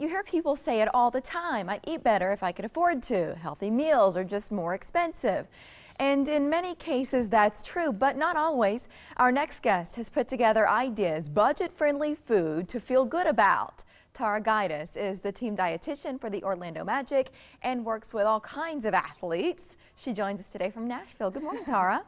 You hear people say it all the time. I'd eat better if I could afford to. Healthy meals are just more expensive. And in many cases, that's true, but not always. Our next guest has put together ideas, budget-friendly food to feel good about. Tara Gidus is the team dietitian for the Orlando Magic and works with all kinds of athletes. She joins us today from Nashville. Good morning, Tara.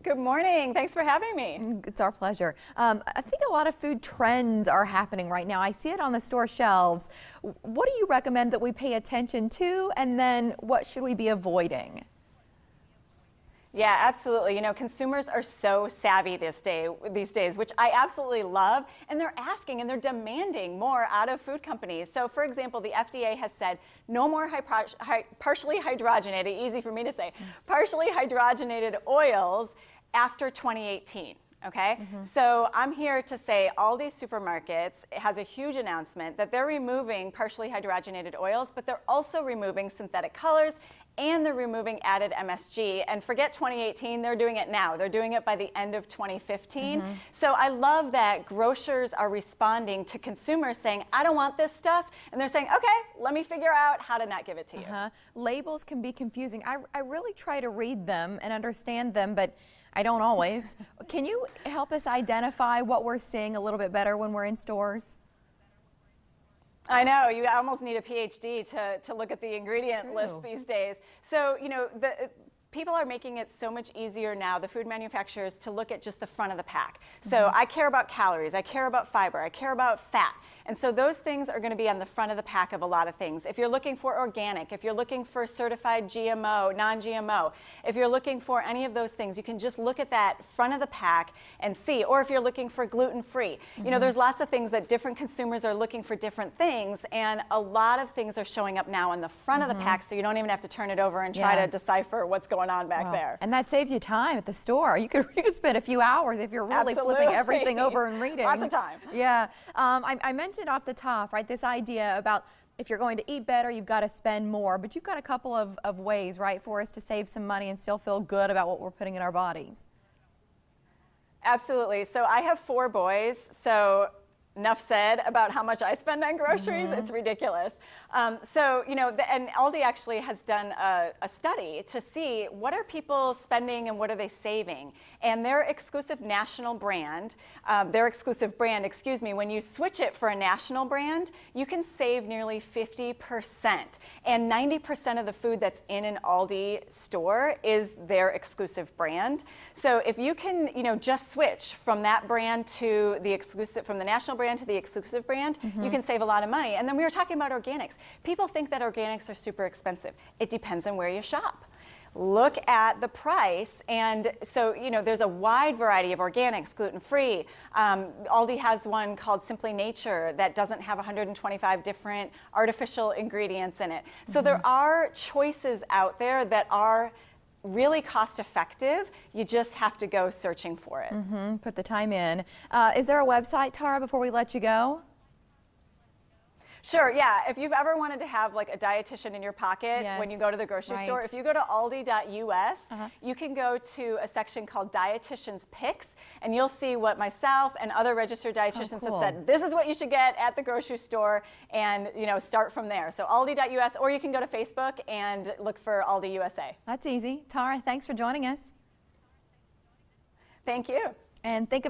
Good morning. Thanks for having me. It's our pleasure. I think a lot of food trends are happening right now. I see it on the store shelves. What do you recommend that we pay attention to, and then what should we be avoiding? Yeah, absolutely. You know, consumers are so savvy these days, which I absolutely love, and they're asking and they're demanding more out of food companies. So, for example, the FDA has said no more partially hydrogenated, easy for me to say, partially hydrogenated oils after 2018. Okay, so I'm here to say all these supermarkets has a huge announcement that they're removing partially hydrogenated oils, but they're also removing synthetic colors and they're removing added MSG. And forget 2018, they're doing it now. They're doing it by the end of 2015. So I love that grocers are responding to consumers saying, I don't want this stuff. And they're saying, okay, let me figure out how to not give it to you. Labels can be confusing. I really try to read them and understand them, but I don't always. Can you help us identify what we're seeing a little bit better when we're in stores? I know, you almost need a PhD to look at the ingredient list these days. So, you know, people are making it so much easier now, the food manufacturers, to look at just the front of the pack. So I care about calories, I care about fiber, I care about fat. And so those things are going to be on the front of the pack of a lot of things. If you're looking for organic, if you're looking for certified GMO, non-GMO, if you're looking for any of those things, you can just look at that front of the pack and see. Or if you're looking for gluten-free. You know, there's lots of things that different consumers are looking for different things, and a lot of things are showing up now on the front of the pack, so you don't even have to turn it over and try to decipher what's going on back there. And that saves you time at the store. You could spend a few hours if you're really flipping everything over and reading. Lots of time. Yeah. I mentioned off the top, right, this idea about if you're going to eat better, you've got to spend more. But you've got a couple of ways, right, for us to save some money and still feel good about what we're putting in our bodies. Absolutely. So I have 4 boys, so enough said about how much I spend on groceries. It's ridiculous. So, you know, and Aldi actually has done a study to see what are people spending and what are they saving. And their exclusive national brand, when you switch it for a national brand, you can save nearly 50%. And 90% of the food that's in an Aldi store is their exclusive brand. So if you can, you know, just switch from that brand to the exclusive, from the national brand to the exclusive brand, you can save a lot of money. And then we were talking about organics. People think that organics are super expensive. It depends on where you shop. Look at the price, and so, you know, there's a wide variety of organics, gluten-free. Aldi has one called Simply Nature that doesn't have 125 different artificial ingredients in it. So there are choices out there that are really cost-effective. You just have to go searching for it. Put the time in. Is there a website, Tara, before we let you go? Sure, yeah. If you've ever wanted to have like a dietitian in your pocket when you go to the grocery store, if you go to aldi.us, you can go to a section called Dietitian's Picks, and you'll see what myself and other registered dietitians have said. This is what you should get at the grocery store, and, you know, start from there. So aldi.us, or you can go to Facebook and look for Aldi USA. That's easy. Tara, thanks for joining us. Thank you. And think about